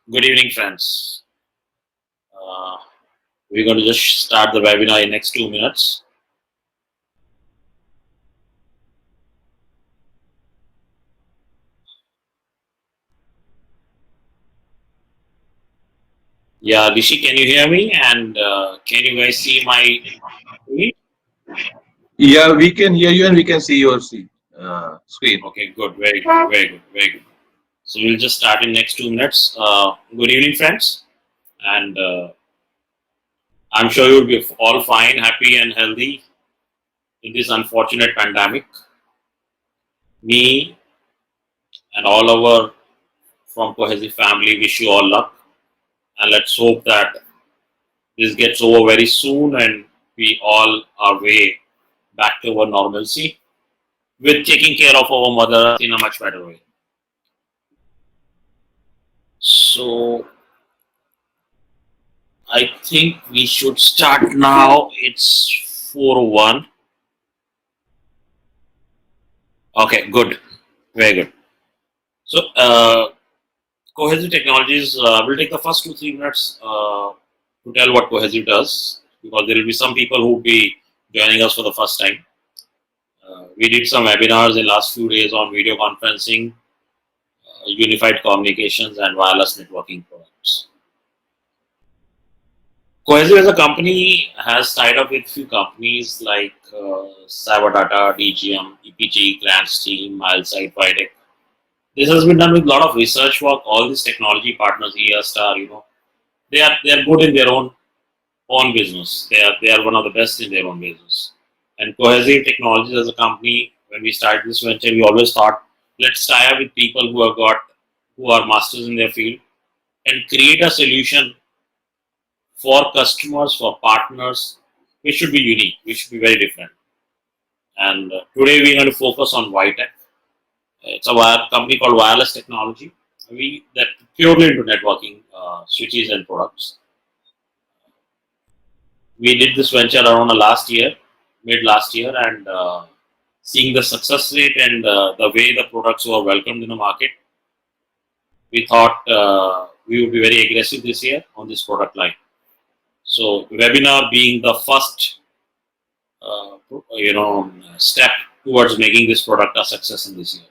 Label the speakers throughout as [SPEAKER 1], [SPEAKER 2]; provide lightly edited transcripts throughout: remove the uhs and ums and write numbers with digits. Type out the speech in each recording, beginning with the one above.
[SPEAKER 1] Good evening, friends. Uh, we're going to just start the webinar in next 2 minutes. Yeah, Rishi, can you hear me? And can you guys see my screen?
[SPEAKER 2] Yeah, we can hear you and we can see your screen.
[SPEAKER 1] Okay, good. Very good. Very good. Very good. So we'll just start in next 2 minutes. Good evening, friends. And I'm sure you'll be all fine, happy, and healthy in this unfortunate pandemic. Me and all our from Cohesive family wish you all luck. And let's hope that this gets over very soon and we all are way back to our normalcy with taking care of our mother in a much better way. So I think we should start now. It's 4:01. Okay, good. Very good. So Cohesive Technologies will take the first 2-3 minutes to tell what Cohesive does because there will be some people who will be joining us for the first time. We did some webinars in last few days on video conferencing, unified communications, and wireless networking products. Cohesive as a company has tied up with few companies like Cyberdata, DGM, EPG, Grants Team, Milesite, Vitec. This has been done with a lot of research work. All these technology partners, ESR, they are good in their own business. They are one of the best in their own business. And Cohesive Technologies as a company, when we started this venture, we always thought, let's tie up with people who are masters in their field and create a solution for customers, for partners, which should be unique, which should be very different. And today we're going to focus on Vitec. It's a company called Wireless Technology. We that purely into networking, switches and products. We did this venture around mid last year, and seeing the success rate and the way the products were welcomed in the market, we thought we would be very aggressive this year on this product line. So webinar being the first step towards making this product a success in this year.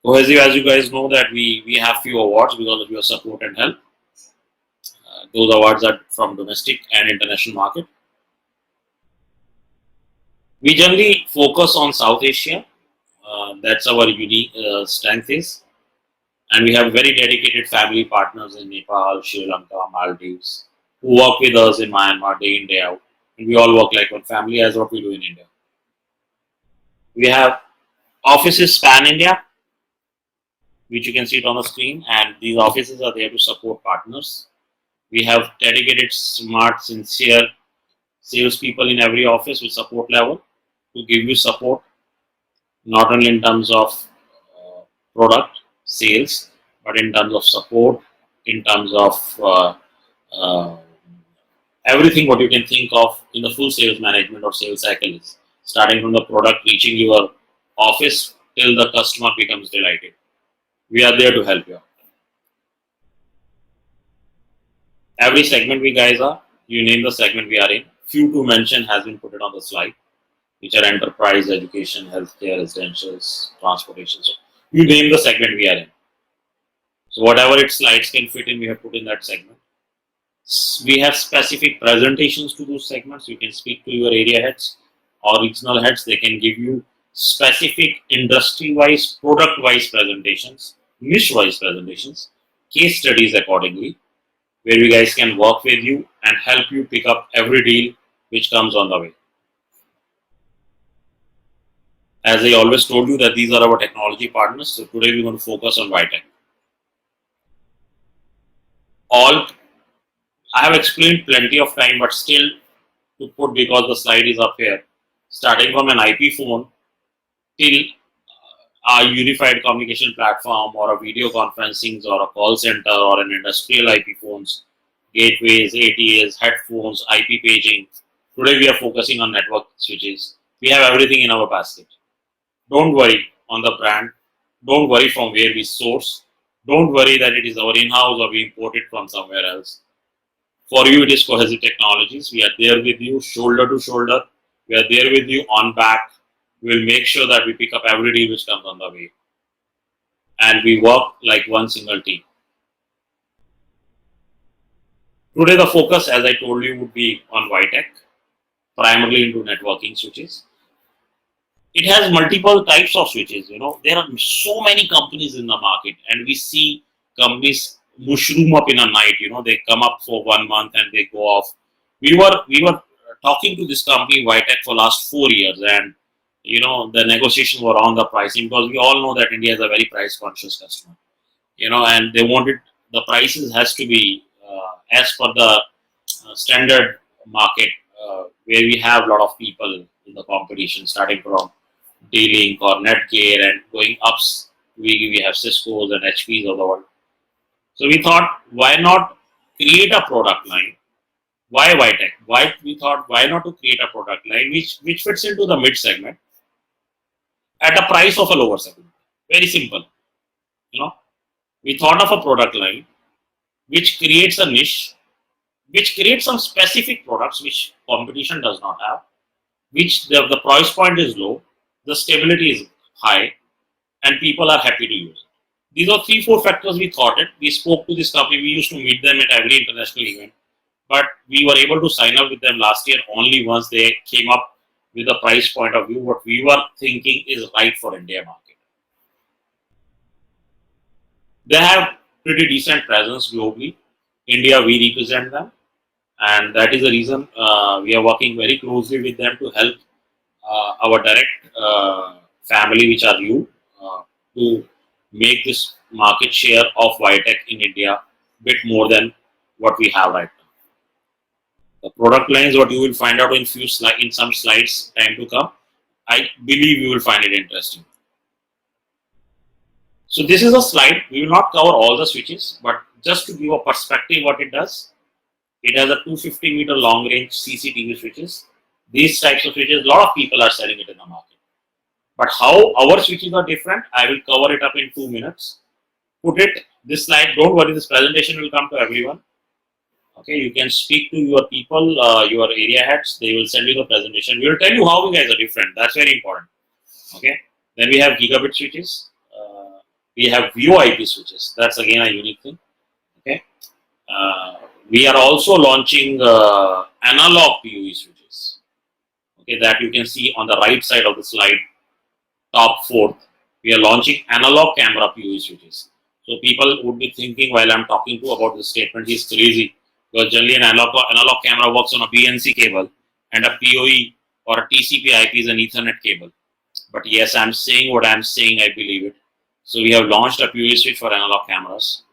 [SPEAKER 1] Cohesive, as you guys know, that we have few awards because of your support and help. Those awards are from domestic and international market. We generally focus on South Asia. That's our unique strength is, and we have very dedicated family partners in Nepal, Sri Lanka, Maldives, who work with us in Myanmar day in day out, and we all work like one family as what we do in India. We have offices span India, which you can see it on the screen, and these offices are there to support partners. We have dedicated, smart, sincere salespeople in every office with support level to give you support, not only in terms of product sales, but in terms of support, in terms of uh, everything what you can think of in the full sales management or sales cycle is starting from the product reaching your office till the customer becomes delighted. We are there to help you. Every segment we guys are, you name the segment we are in. Few to mention has been put it on the slide, which are enterprise, education, healthcare, residentials, transportation. So you name the segment we are in. So whatever its slides can fit in, we have put in that segment. We have specific presentations to those segments. You can speak to your area heads or regional heads. They can give you specific industry-wise, product-wise presentations, niche-wise presentations, case studies accordingly, where you guys can work with you and help you pick up every deal which comes on the way. As I always told you that these are our technology partners, so today we're going to focus on Vitec. All I have explained plenty of time, but still to put because the slide is up here, starting from an IP phone till a unified communication platform or a video conferencing or a call center or an industrial IP phones, gateways, ATAs, headphones, IP paging. Today we are focusing on network switches. We have everything in our basket. Don't worry on the brand. Don't worry from where we source. Don't worry that it is our in-house or we import it from somewhere else. For you, it is Cohesive Technologies. We are there with you, shoulder to shoulder. We are there with you on back. We will make sure that we pick up every deal which comes on the way. And we work like one single team. Today, the focus, as I told you, would be on Vitec, primarily into networking switches. It has multiple types of switches. There are so many companies in the market, and we see companies mushroom up in a night. They come up for 1 month and they go off. We were talking to this company Vitec for last 4 years, and the negotiations were on the pricing, because we all know that India is a very price conscious customer. And they wanted the prices has to be as per the standard market, where we have a lot of people in the competition, starting from D-Link or Netgear and going ups. We have Cisco's and HP's of the world. So we thought, why not create a product line? Why Vitec? Why not to create a product line which fits into the mid segment at a price of a lower segment? Very simple. We thought of a product line which creates a niche, which creates some specific products which competition does not have, which the price point is low, the stability is high, and people are happy to use it. These are 3-4 factors we thought it. We spoke to this company. We used to meet them at every international event, but we were able to sign up with them last year only once they came up with a price point of view what we were thinking is right for India market. They have pretty decent presence globally. India, we represent them, and that is the reason we are working very closely with them to help our direct family, which are you, to make this market share of Vitec in India bit more than what we have right now. The product lines, what you will find out in some slides time to come, I believe you will find it interesting. So this is a slide. We will not cover all the switches, but just to give a perspective what it does. It has a 250 meter long range CCTV switches. These types of switches, a lot of people are selling it in the market. But how our switches are different, I will cover it up in 2 minutes. This slide, don't worry, this presentation will come to everyone. Okay, you can speak to your people, your area heads, they will send you the presentation. We will tell you how you guys are different. That's very important. Okay, then we have gigabit switches. We have VoIP switches. That's again a unique thing. Okay, we are also launching analog PoE switches. Okay, that you can see on the right side of the slide, top fourth. We are launching analog camera PoE switches. So people would be thinking while I'm talking to about this statement, he's crazy, because generally an analog camera works on a BNC cable, and a PoE or a TCP IP is an Ethernet cable. But yes, I'm saying what I'm saying, I believe it. So we have launched a PoE switch for analog cameras.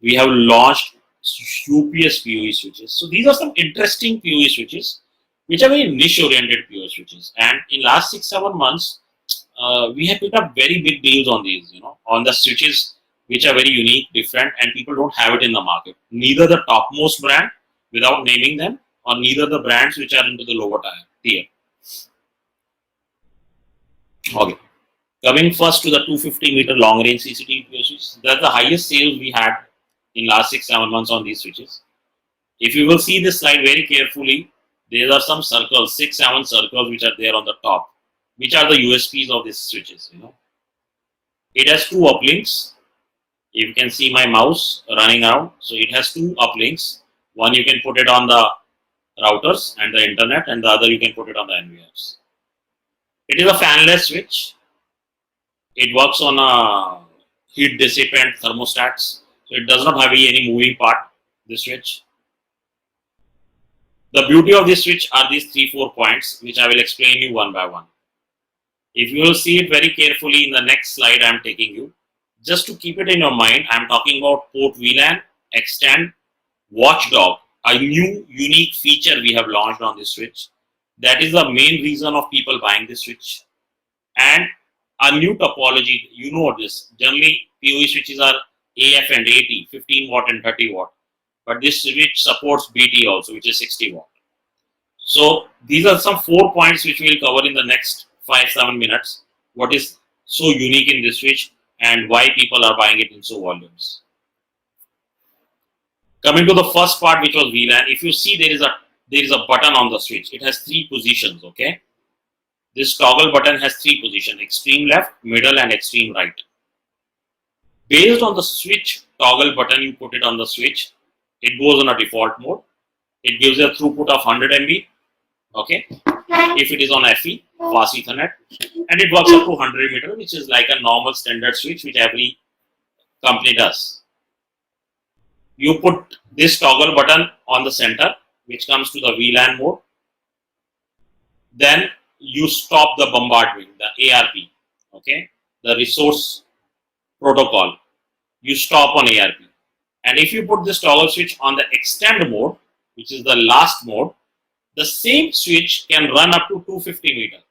[SPEAKER 1] We have launched UPS PoE switches. So these are some interesting PoE switches, which are very niche-oriented PoE switches. And in last 6-7 months, we have picked up very big deals on these, on the switches which are very unique, different, and people don't have it in the market. Neither the topmost brand, without naming them, or neither the brands which are into the lower tier. Okay. Coming first to the 250 meter long range CCTV switches, that's the highest sales we had in last 6-7 months on these switches. If you will see this slide very carefully, there are some circles, 6-7 circles which are there on the top, which are the USPs of these switches. It has 2 uplinks. You can see my mouse running around. So it has 2 uplinks. One you can put it on the routers and the internet, and the other you can put it on the NVRs. It is a fanless switch. It works on a heat dissipant thermostats. So it does not have any moving part, this switch. The beauty of this switch are these 3-4 points, which I will explain you one by one. If you will see it very carefully in the next slide I am taking you, just to keep it in your mind, I am talking about port VLAN, extend, watchdog, a new unique feature we have launched on this switch. That is the main reason of people buying this switch. And a new topology, you know this, generally PoE switches are AF and AT, 15 watt and 30 watt. But this switch supports BT also, which is 60 watt. So these are some 4 points which we will cover in the next 5-7 minutes. What is so unique in this switch and why people are buying it in so volumes. Coming to the first part, which was VLAN, if you see there is a button on the switch. It has 3 positions. Okay, this toggle button has 3 positions: extreme left, middle, and extreme right. Based on the switch toggle button you put it on the switch, it goes on a default mode. It gives a throughput of 100 MB. Okay, if it is on FE, fast Ethernet, and it works up to 100 meter, which is like a normal standard switch which every company does. You put this toggle button on the center, which comes to the VLAN mode. Then you stop the bombardment, the ARP, okay, the resource protocol. You stop on ARP. And if you put this toggle switch on the extend mode, which is the last mode, the same switch can run up to 250 meter,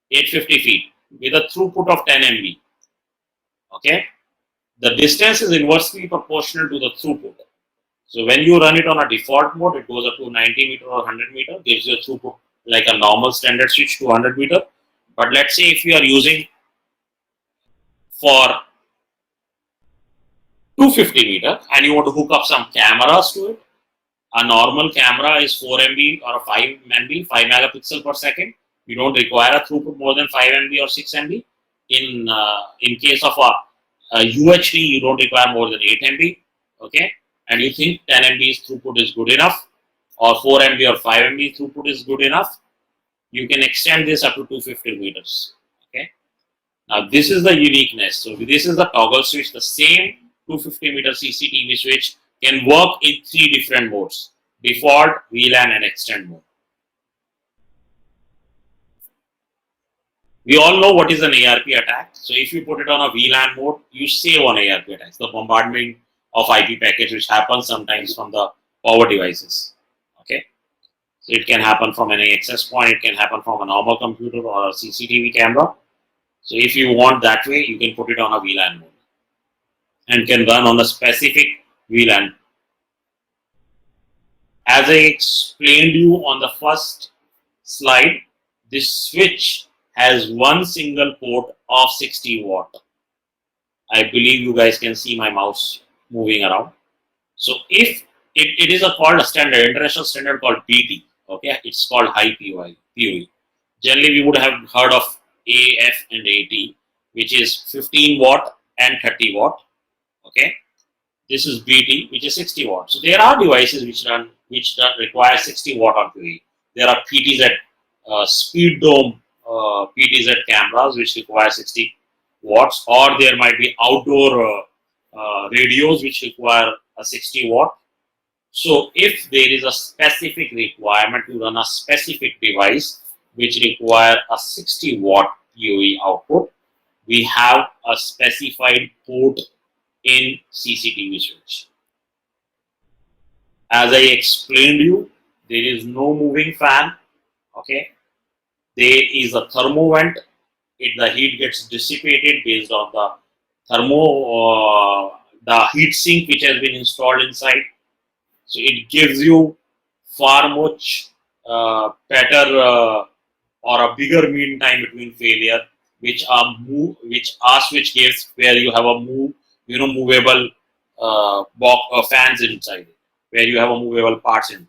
[SPEAKER 1] 850 feet with a throughput of 10 MB. Okay, the distance is inversely proportional to the throughput. So when you run it on a default mode, it goes up to 90 meter or 100 meter, gives you a throughput like a normal standard switch to 100 meter. But let's say if you are using for 250 meter and you want to hook up some cameras to it, a normal camera is 4 MB or 5 MB, 5 megapixel per second. You don't require a throughput more than 5 MB or 6 MB. In case of a UHD, you don't require more than 8 MB. Okay, and you think 10 MB throughput is good enough, or 4 MB or 5 MB throughput is good enough, you can extend this up to 250 meters. Okay, now this is the uniqueness. So this is the toggle switch. The same 250 meter CCTV switch can work in 3 different modes: default, VLAN, and extend mode. We all know what is an ARP attack. So if you put it on a VLAN mode, you save on ARP attacks, the bombardment of IP packets, which happens sometimes from the power devices. Okay, so it can happen from any access point, it can happen from a normal computer or a CCTV camera. So if you want that way, you can put it on a VLAN mode and can run on a specific VLAN. As I explained you on the first slide, this switch has one single port of 60 watt. I believe you guys can see my mouse moving around. So if it is called a standard, international standard called BT. Okay, it's called high PoE. Generally, we would have heard of AF and AT, which is 15 watt and 30 watt. Okay, this is BT, which is 60 watt. So there are devices which require 60 watt on PoE. There are PTZ, speed dome PTZ cameras which require 60 watts, or there might be outdoor radios which require a 60 watt. So if there is a specific requirement to run a specific device which require a 60 watt PoE output, we have a specified port in CCTV switch. As I explained you, there is no moving fan. Okay, there is a thermo vent. The heat gets dissipated based on the heat sink which has been installed inside. So it gives you far much better or a bigger mean time between failure, which our switch gives, where you have a movable fans inside it, where you have a movable parts in it.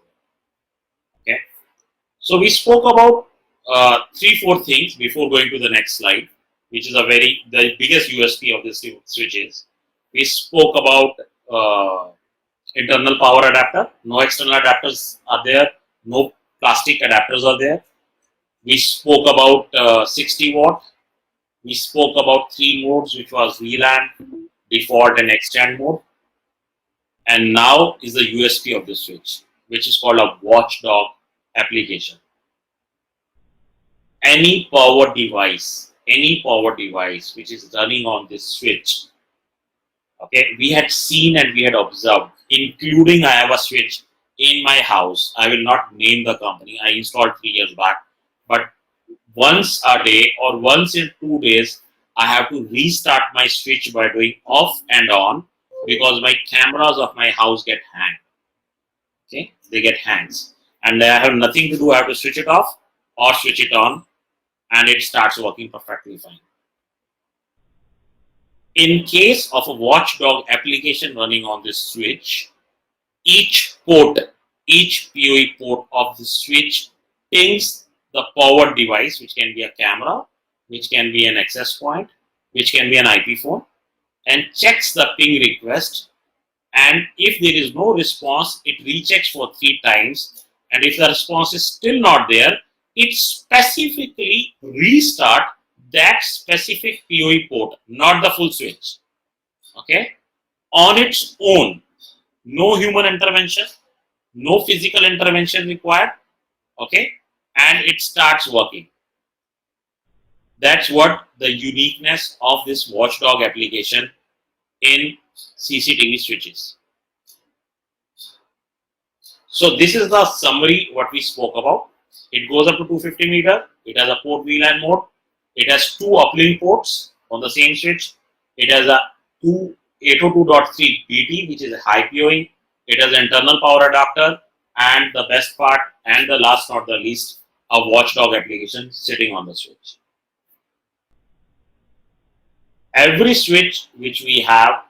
[SPEAKER 1] Okay, so we spoke about 3-4 things before going to the next slide, which is the biggest USP of this switch is. We spoke about internal power adapter. No external adapters are there. No plastic adapters are there. We spoke about 60 watt. We spoke about 3 modes, which was VLAN, default, and extend mode. And now is the USP of this switch, which is called a watchdog application. Any power device which is running on this switch, okay, we had seen and we had observed, including I have a switch in my house. I will not name the company. I installed 3 years back, but once a day or once in 2 days, I have to restart my switch by doing off and on, because my cameras of my house get hanged. Okay, they get hangs, and I have nothing to do. I have to switch it off or switch it on, and it starts working perfectly fine. In case of a watchdog application running on this switch, each port, each PoE port of the switch pings the powered device, which can be a camera, which can be an access point, which can be an IP phone, and checks the ping request. And if there is no response, it rechecks for 3 times. And if the response is still not there, it specifically restart that specific PoE port, not the full switch. Okay, on its own, no human intervention, no physical intervention required. Okay, and it starts working. That's what the uniqueness of this watchdog application in CCTV switches. So this is the summary what we spoke about. It goes up to 250 meter. It has a port VLAN mode. It has 2 uplink ports on the same switch. It has a 802.3 BT, which is a high PoE. It has an internal power adapter, and the best part, and the last not the least, a watchdog application sitting on the switch. Every switch which we have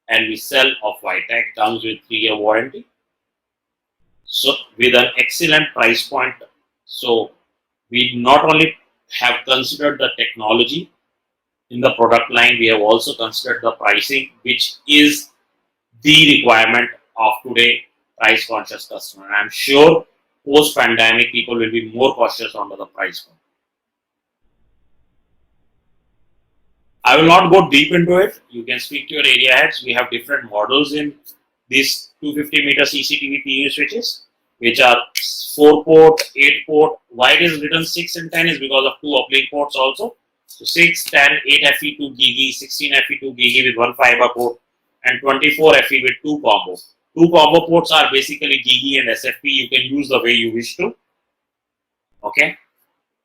[SPEAKER 1] and we sell of Vitec comes with 3-year warranty. So with an excellent price point. So we not only have considered the technology in the product line, we have also considered the pricing, which is the requirement of today price conscious customer. And I'm sure post pandemic people will be more cautious under the price point. I will not go deep into it. You can speak to your area heads. We have different models in these 250 meter CCTV PoE switches, which are 4 port, 8 port. Why it is written 6 and 10 is because of 2 uplink ports also. So 6, 10, 8 FE, 2 GiGi, 16 FE, 2 GiGi with 1 fiber port, and 24 FE with 2 combo. 2 combo ports are basically GiGi and SFP. You can use the way you wish to. Okay.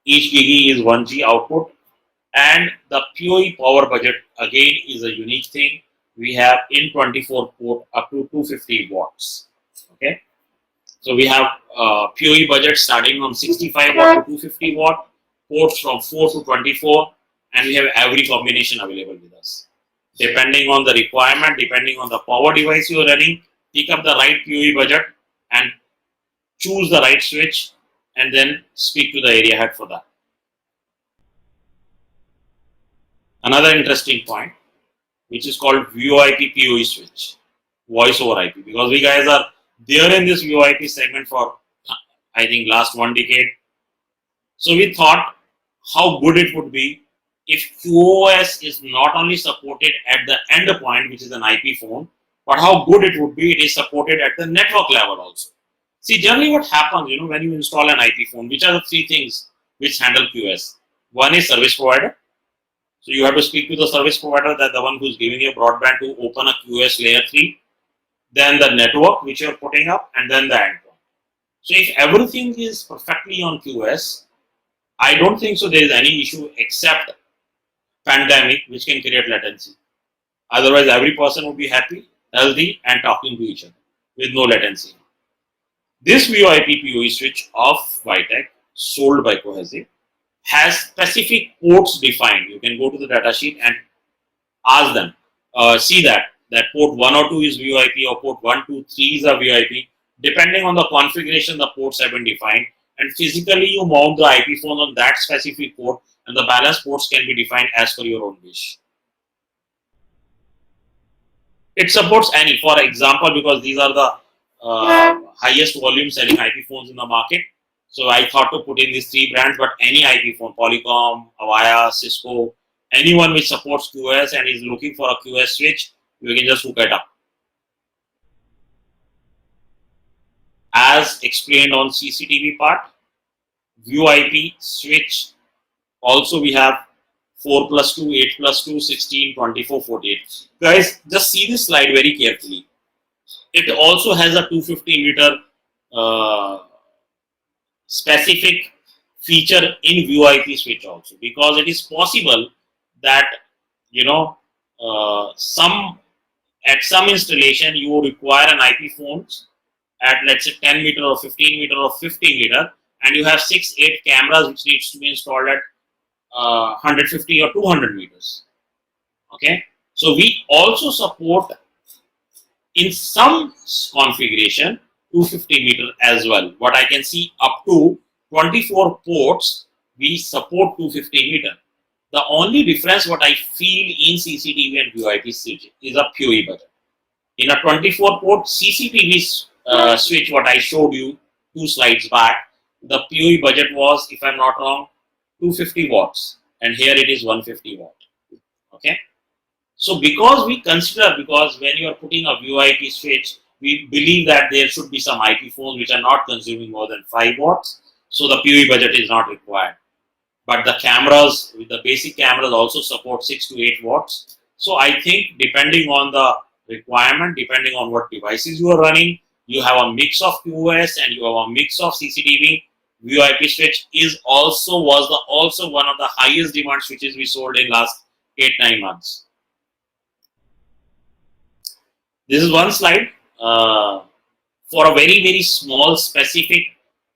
[SPEAKER 1] Each GiGi is 1 G output. And the PoE power budget again is a unique thing. We have in 24 port up to 250 watts. Okay, so we have PoE budget starting from 65 watt to 250 watt, ports from 4 to 24, and we have every combination available with us. Depending on the requirement, depending on the power device you are running, pick up the right PoE budget and choose the right switch, and then speak to the area head for that. Another interesting point, which is called VoIP PoE switch, voice over IP, because we guys are there in this VoIP segment for I think last 1 decade. So we thought how good it would be if QoS is not only supported at the end point, which is an IP phone, but how good it would be it is supported at the network level also. See, generally what happens, when you install an IP phone, which are the 3 things which handle QoS? One is service provider. So you have to speak to the service provider, that the one who's giving you broadband, to open a QoS layer 3, then the network which you're putting up, and then the endpoint. So if everything is perfectly on QoS, I don't think so there is any issue except pandemic, which can create latency. Otherwise, every person would be happy, healthy, and talking to each other with no latency. This VoIP PoE switch of Vitec, sold by Cohesive, has specific ports defined. You can go to the data sheet and ask them, see that port 1 or 2 is VoIP, or port 1, 2, 3 is a VoIP. Depending on the configuration, the ports have been defined, and physically you mount the IP phone on that specific port, and the balance ports can be defined as per your own wish. It supports any, for example, because these are the highest volume selling IP phones in the market. So I thought to put in these 3 brands, but any IP phone, Polycom, Avaya, Cisco, anyone which supports QoS and is looking for a QoS switch, you can just hook it up. As explained on CCTV part, VoIP switch, also we have 4+2, 8+2, 16, 24, 48. Guys, just see this slide very carefully. It also has a 250 meter specific feature in VoIP switch also, because it is possible that at some installation you would require an IP phone at, let's say, 10 meter or 15 meter or 50 meter, and you have 6-8 cameras which needs to be installed at 150 or 200 meters. Okay, So we also support in some configuration 250 meter as well. What I can see, up to 24 ports we support 250 meter. The only difference what I feel in CCTV and VoIP switch is a PoE budget. In a 24 port CCTV switch, what I showed you 2 slides back, the PoE budget was, if I'm not wrong, 250 watts, and here it is 150 watt. Okay. So because we consider, because when you are putting a VoIP switch, we believe that there should be some IP phones which are not consuming more than 5 watts. So the PoE budget is not required. But the cameras, the basic cameras also support 6 to 8 watts. So I think depending on the requirement, depending on what devices you are running, you have a mix of QoS and you have a mix of CCTV. VoIP switch was one of the highest demand switches we sold in last 8-9 months. This is one slide for a very small specific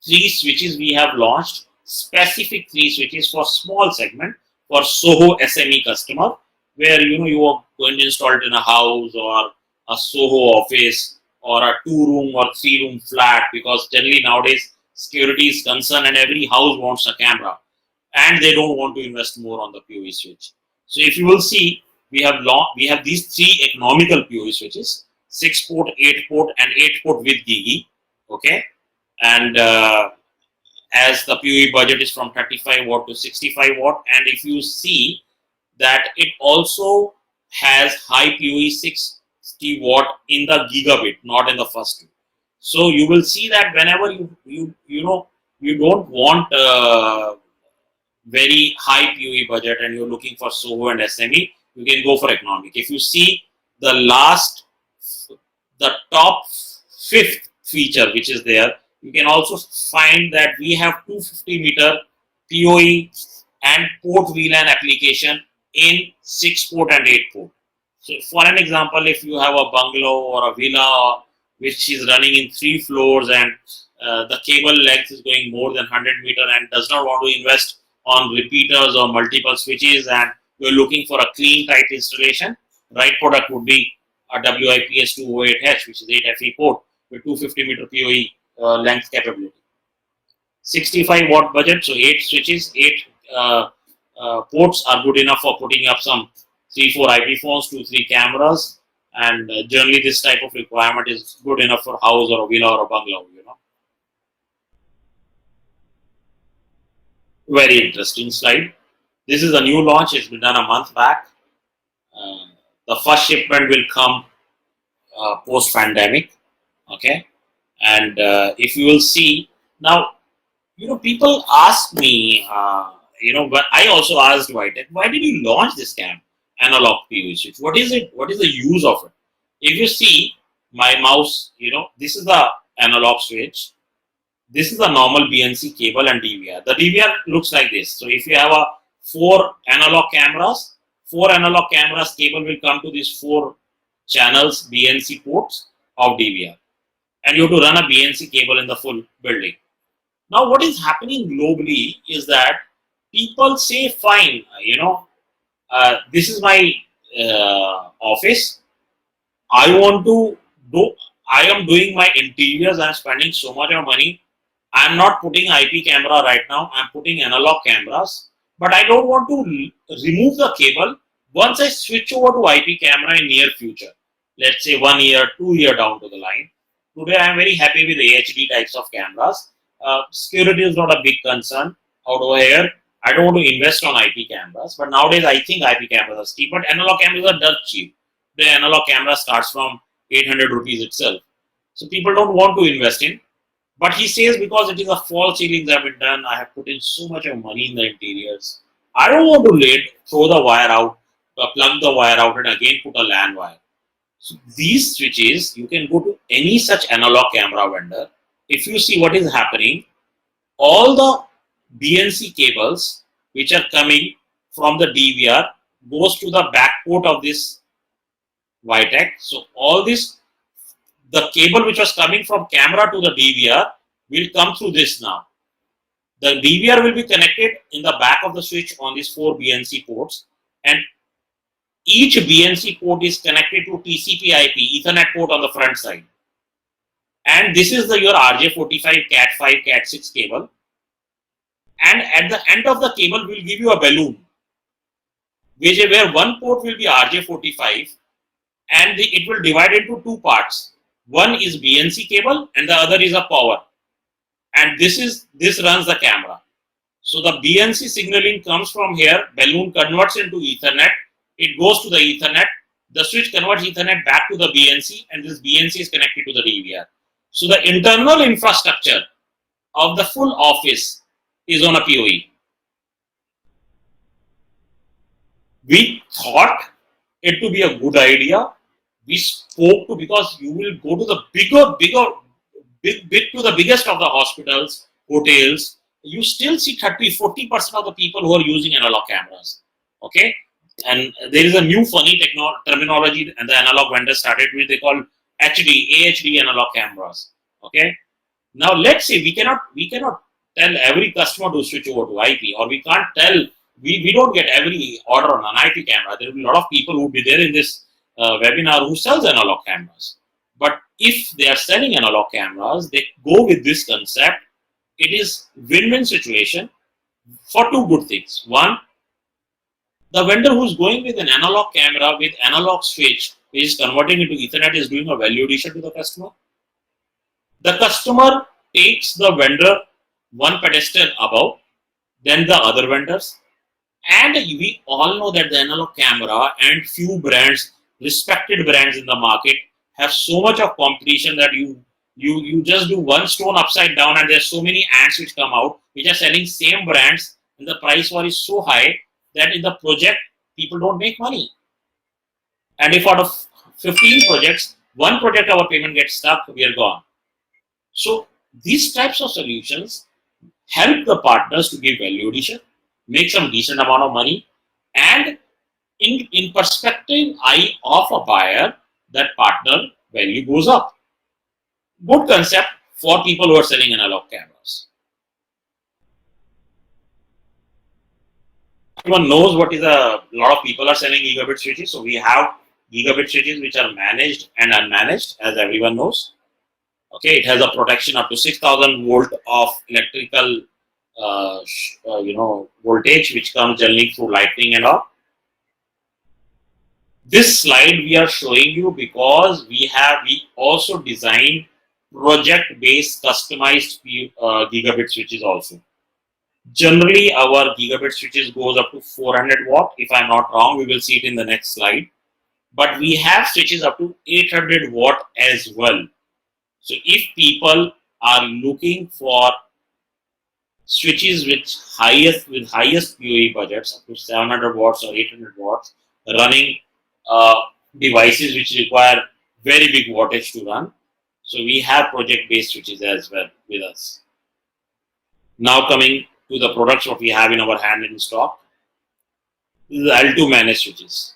[SPEAKER 1] 3 switches we have launched. Specific 3 switches for small segment for Soho SME customer, where you are going to install it in a house or a Soho office or a 2-room or 3-room flat, because generally nowadays security is concerned and every house wants a camera and they don't want to invest more on the PoE switch. So if you will see, we have these 3 economical PoE switches: 6-port, 8-port, and 8-port with GIGI. Okay, and as the PoE budget is from 35 watt to 65 watt, and if you see that it also has high PoE 60 watt in the gigabit, not in the first two. So you will see that whenever you don't want very high PoE budget and you're looking for Soho and SME, you can go for economic. If you see the top 5th feature which is there, you can also find that we have 250 meter PoE and port VLAN application in 6-port and 8-port. So for an example, if you have a bungalow or a villa which is running in 3 floors and the cable length is going more than 100 meter and does not want to invest on repeaters or multiple switches, and you're looking for a clean, tight installation, right product would be a WIPS 208H, which is 8FE port with 250 meter PoE length capability. 65 watt budget, so 8 switches, 8 ports are good enough for putting up some 3-4 IP phones, 2-3 cameras, and generally this type of requirement is good enough for house or a villa or a bungalow. Very interesting slide. This is a new launch. It's been done a month back. The first shipment will come post-pandemic. Okay, and if you will see now, people ask me, but I also asked Vitech, why did you launch this analog PoE switch? What is it? What is the use of it? If you see my mouse, this is the analog switch. This is the normal BNC cable and DVR. The DVR looks like this. So if you have 4 analog cameras cable will come to these 4 channels BNC ports of DVR, and you have to run a BNC cable in the full building. Now what is happening globally is that people say, fine, this is my office. I am doing my interiors. I'm spending so much of money. I'm not putting IP camera right now. I'm putting analog cameras, but I don't want to remove the cable once I switch over to IP camera in near future. Let's say 1 year, 2 year down to the line. Today I'm very happy with AHD types of cameras. Security is not a big concern out over here. I don't want to invest on IP cameras, but nowadays I think IP cameras are cheap, but analog cameras are dirt cheap. The analog camera starts from 800 rupees itself. So people don't want to invest in. But he says, because it is a false ceilings have been done, I have put in so much of money in the interiors. I don't want to throw the wire out, plug the wire out and again put a LAN wire. So these switches, you can go to any such analog camera vendor. If you see what is happening, all the BNC cables which are coming from the DVR goes to the back port of this Vitech. So all this, the cable which was coming from camera to the DVR will come through this now. The DVR will be connected in the back of the switch on these 4 BNC ports, and Each BNC port is connected to TCP/IP Ethernet port on the front side, and this is your RJ45 Cat5 Cat6 cable. And at the end of the cable, we'll give you a balloon, where one port will be RJ45, and it will divide into two parts. One is BNC cable, and the other is a power. And this runs the camera. So the BNC signaling comes from here, balloon converts into Ethernet, it goes to the Ethernet, the switch converts Ethernet back to the BNC, and this BNC is connected to the DVR. So the internal infrastructure of the full office is on a PoE. We thought it to be a good idea. We spoke to, because you will go to the big to the biggest of the hospitals, hotels, you still see 30-40% of the people who are using analog cameras. Okay, and there is a new funny terminology, and the analog vendors started with, they call AHD analog cameras. Okay, now let's say we cannot tell every customer to switch over to IP, or we can't tell, we don't get every order on an IP camera. There will be a lot of people who will be there in this webinar who sells analog cameras. But if they are selling analog cameras, they go with this concept. It is win-win situation for two good things. One, the vendor who's going with an analog camera with analog switch, is converting into Ethernet, is doing a value addition to the customer. The customer takes the vendor one pedestal above than the other vendors. And we all know that the analog camera and few brands, respected brands in the market, have so much of competition that you just do one stone upside down, and there's so many ants which come out which are selling same brands, and the price war is so high that in the project people don't make money. And if out of 15 projects, one project our payment gets stuck, we are gone. So these types of solutions help the partners to give value addition, make some decent amount of money, and in perspective eye of a buyer, that partner value goes up. Good concept for people who are selling analog cameras. Everyone knows what is a lot of people are selling gigabit switches. So we have gigabit switches which are managed and unmanaged, as everyone knows. Okay, it has a protection up to 6,000 volt of electrical voltage, which comes generally through lightning and all. This slide we are showing you because we also designed project-based customized gigabit switches also. Generally, our gigabit switches goes up to 400 watt. If I'm not wrong, we will see it in the next slide. But we have switches up to 800 watt as well. So if people are looking for switches with highest PoE budgets, up to 700 watts or 800 watts, running devices which require very big wattage to run, so we have project-based switches as well with us. Now coming to the products what we have in our hand in stock. This is L2 managed switches.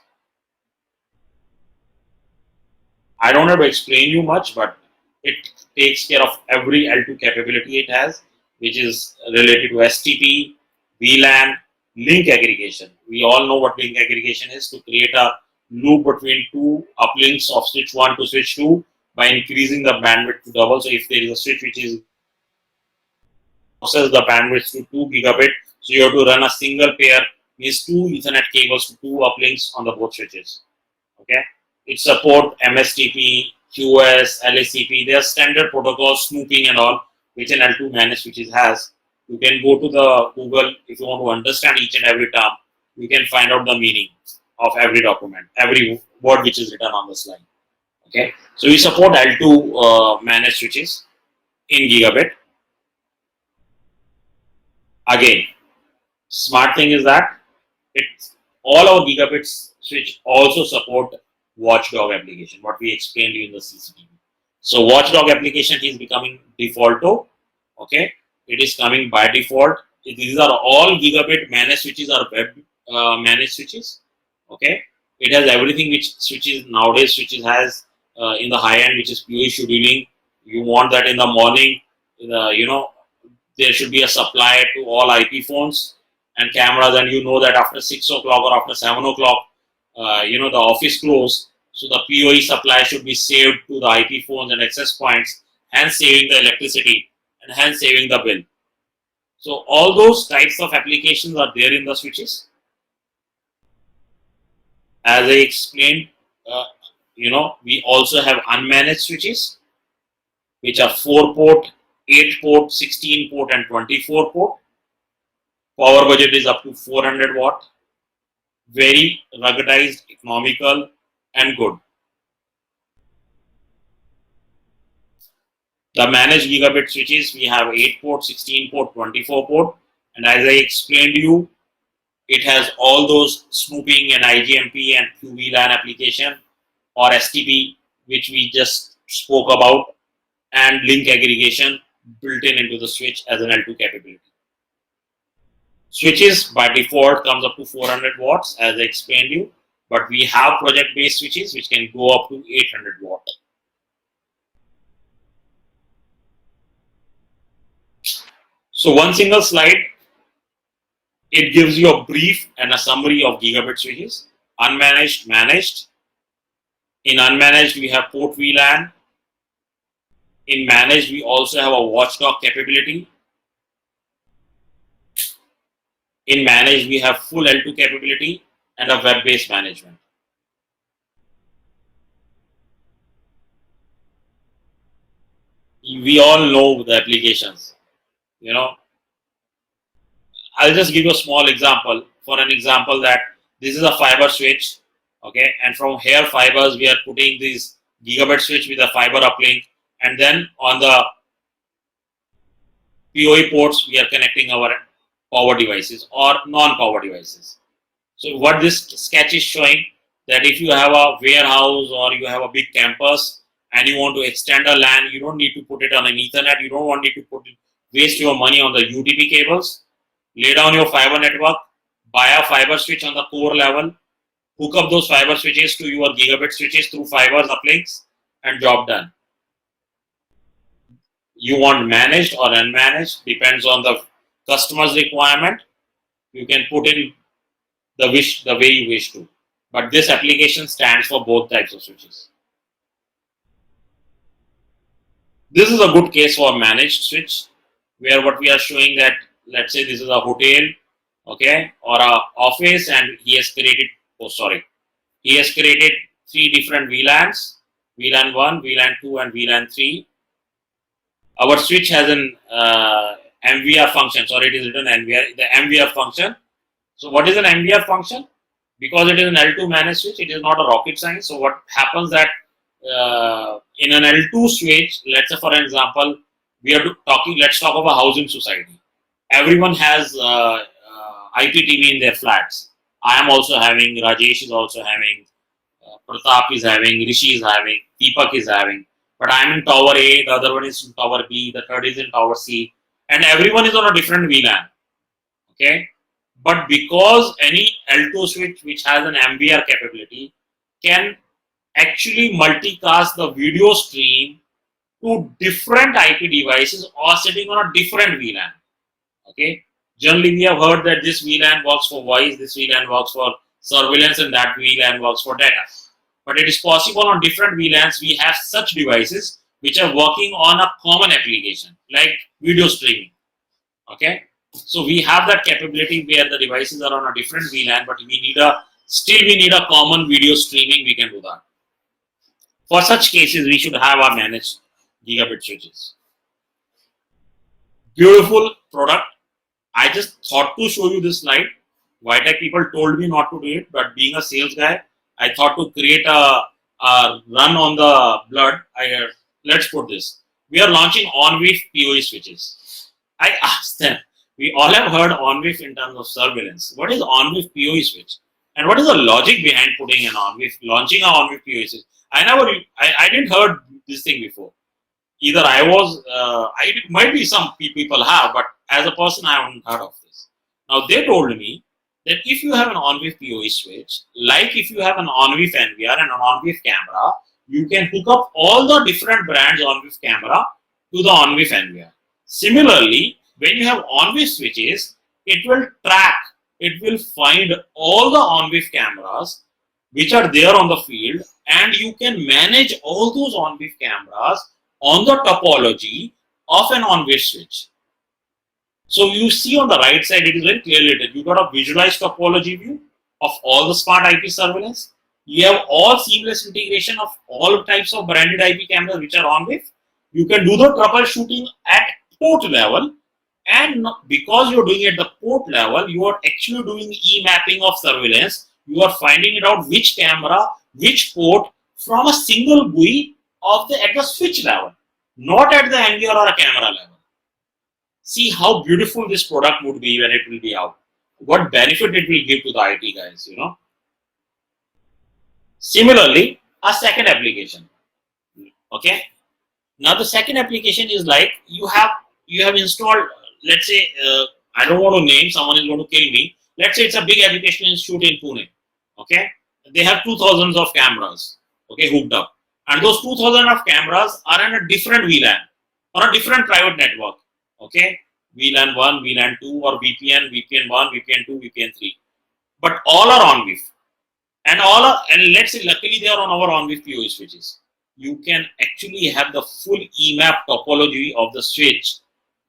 [SPEAKER 1] I don't have to explain you much, but it takes care of every L2 capability it has, which is related to STP, VLAN, link aggregation. We all know what link aggregation is, to create a loop between two uplinks of switch 1 to switch 2 by increasing the bandwidth to double. So if there is a switch which is process the bandwidth to 2 gigabit, so you have to run a single pair, means 2 Ethernet cables to 2 uplinks on the both switches. Okay, it support MSTP, QoS, LACP. They are standard protocols, snooping and all, which an L2 managed switches has. You can go to the Google if you want to understand each and every term. You can find out the meaning of every document, every word which is written on the slide. Okay, so we support L2 managed switches in gigabit. Again, smart thing is that all our gigabit switch also support watchdog application, what we explained to you in the CCTV. So watchdog application is becoming defaulto. Okay, it is coming by default. These are all gigabit managed switches or web managed switches. Okay, it has everything which switches nowadays switches has in the high end, which is PoE scheduling. You want that in the morning, there should be a supply to all IP phones and cameras, and you know that after 6 o'clock or after 7 o'clock, the office close. So the PoE supply should be saved to the IP phones and access points, hence saving the electricity and hence saving the bill. So all those types of applications are there in the switches. As I explained, we also have unmanaged switches, which are 4-port, 8-port, 16-port, and 24-port. Power budget is up to 400 watt. Very ruggedized, economical, and good. The managed gigabit switches, we have 8-port, 16-port, 24-port, and as I explained to you, it has all those snooping and IGMP and QVLAN application or STP, which we just spoke about, and link aggregation built into the switch as an L2 capability. Switches by default comes up to 400 watts, as I explained you, but we have project-based switches which can go up to 800 watt. So one single slide, it gives you a brief and a summary of gigabit switches. Unmanaged, managed. In unmanaged, we have port VLAN. In managed, we also have a watchdog capability. In managed, we have full L2 capability and a web-based management. We all know the applications. I'll just give you a small example. For an example, that this is a fiber switch, okay, and from here fibers we are putting this gigabit switch with a fiber uplink, and then on the PoE ports we are connecting our power devices or non-power devices. So what this sketch is showing, that if you have a warehouse or you have a big campus and you want to extend a LAN, you don't need to put it on an Ethernet, you don't need to waste your money on the UDP cables. Lay down your fiber network, buy a fiber switch on the core level, hook up those fiber switches to your gigabit switches through fibers uplinks, and job done. You want managed or unmanaged, depends on the customer's requirement. You can put in the way you wish to. But this application stands for both types of switches. This is a good case for a managed switch, where what we are showing that, let's say this is a hotel, okay, or a office, and he has created 3 different VLANs, VLAN 1, VLAN 2, and VLAN 3. Our switch has an MVR function, sorry, it is written the MVR function. So what is an MVR function? Because it is an L2 managed switch, it is not a rocket science. So what happens that in an L2 switch, let's say for example, let's talk about housing society. Everyone has IPTV in their flats. I am also having, Rajesh is also having, Pratap is having, Rishi is having, Deepak is having. But I am in tower A, the other one is in tower B, the third is in tower C, and everyone is on a different VLAN. Okay, but because any L2 switch which has an MVR capability can actually multicast the video stream to different IP devices or sitting on a different VLAN. Okay, generally we have heard that this VLAN works for voice, this VLAN works for surveillance, and that VLAN works for data. But it is possible on different VLANs we have such devices which are working on a common application like video streaming. Okay, so we have that capability where the devices are on a different VLAN, but we need a common video streaming. We can do that. For such cases, we should have our managed gigabit switches. Beautiful product. I just thought to show you this slide. Vitec people told me not to do it, but being a sales guy, I thought to create a run on the blood. Let's put this. We are launching ONVIF PoE switches. I asked them, we all have heard ONVIF in terms of surveillance. What is ONVIF PoE switch? And what is the logic behind putting an ONVIF, launching an ONVIF PoE switch? I didn't heard this thing before. Either it might be some people have, but as a person, I haven't heard of this. Now, they told me that if you have an ONVIF PoE switch, like if you have an ONVIF NVR and an ONVIF camera, you can hook up all the different brands ONVIF camera to the ONVIF NVR. Similarly, when you have ONVIF switches, it will find all the ONVIF cameras which are there on the field, and you can manage all those on-whiff cameras on the topology of an on-whiff switch. So you see on the right side, it is very clearly written. You got a visualized topology view of all the smart IP surveillance. You have all seamless integration of all types of branded IP cameras which are on-whiff. You can do the troubleshooting at port level, and because you're doing it at the port level, you are actually doing e-mapping of surveillance. You are finding it out which camera, which port from a single GUI at the switch level, not at the NVR or a camera level. See how beautiful this product would be when it will be out. What benefit it will give to the IT guys, Similarly, a second application. Okay. Now the second application is like you have installed. Let's say I don't want to name. Someone is going to kill me. Let's say it's a big education institute in Pune. Okay. They have 2,000 of cameras. Okay, hooked up, and those 2,000 of cameras are on a different VLAN or a different private network. Okay, VLAN 1, VLAN 2, or VPN 1, VPN 2, VPN 3. But all are on-whiff. And let's say luckily they are on our on-whiff PoE switches. You can actually have the full EMAP topology of the switch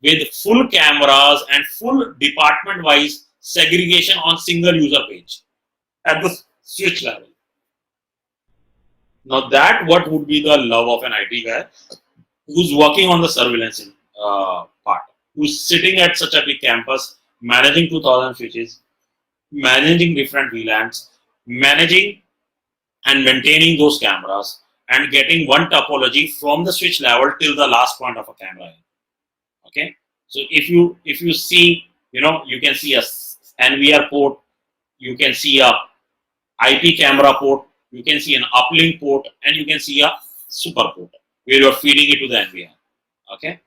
[SPEAKER 1] with full cameras and full department-wise segregation on single user page at the switch level. Now what would be the love of an IT guy who's working on the surveillance part, who's sitting at such a big campus, managing 2,000 switches, managing different VLANs, managing and maintaining those cameras, and getting one topology from the switch level till the last point of a camera. Okay, so if you see, you can see a NVR port, you can see a IP camera port, you can see an uplink port, and you can see a super port where you are feeding it to the NVR. Okay.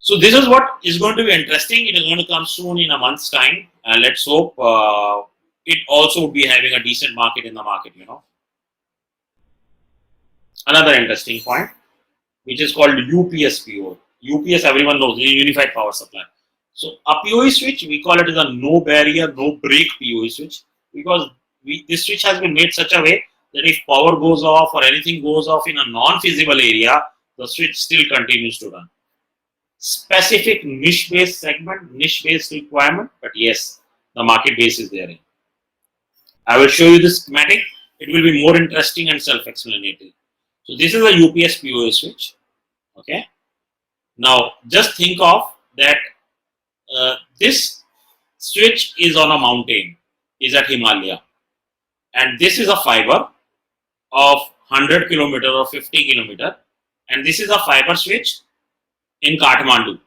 [SPEAKER 1] So this is what is going to be interesting. It is going to come soon in a month's time, and let's hope it also will be having a decent market in the market. Another interesting point, which is called UPS PO. UPS, everyone knows, is Unified Power Supply. So a PoE switch, we call it as a no barrier, no break PoE switch, because this switch has been made such a way that if power goes off or anything goes off in a non-feasible area, the switch still continues to run. Specific niche-based segment, niche-based requirement, but yes, the market base is there. I will show you this schematic. It will be more interesting and self-explanatory. So this is a UPS PoE switch. Okay. Now just think of that. This switch is on a mountain, is at Himalaya, and this is a fiber of 100 kilometer or 50 kilometer, and this is a fiber switch in Kathmandu.